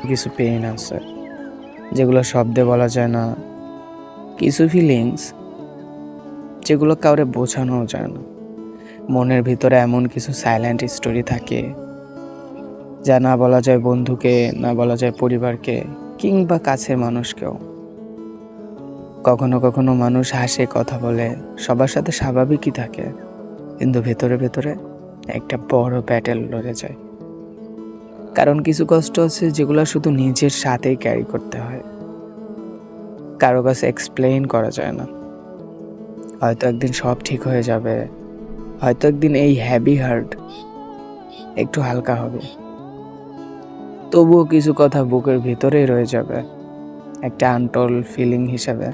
কিছু পেইন আছে যেগুলো শব্দে বলা যায় না, কিছু ফিলিংস যেগুলো কাউরে বোঝানো যায় না। মনের ভিতরে এমন কিছু সাইলেন্ট স্টোরি থাকে যা না বলা যায় বন্ধুকে, না বলা যায় পরিবারকে, কিংবা কাছের মানুষকেও। কখনো কখনো মানুষ হাসে, কথা বলে, সবার সাথে স্বাভাবিকই থাকে, কিন্তু ভেতরে ভেতরে একটা বড় ব্যাটেল লড়ে যায়। কারণ কিছু কষ্ট আছে যেগুলো শুধু নিজের সাথেই ক্যারি করতে হয়, কারো কাছে এক্সপ্লেইন করা যায় না। হয়তো একদিন সব ঠিক হয়ে যাবে, হয়তো একদিন এই হ্যাভি হার্ট একটু হালকা হবে, তবুও কিছু কথা বুকের ভিতরেই রয়ে যাবে, একটা আনটোল্ড ফিলিং হিসাবে।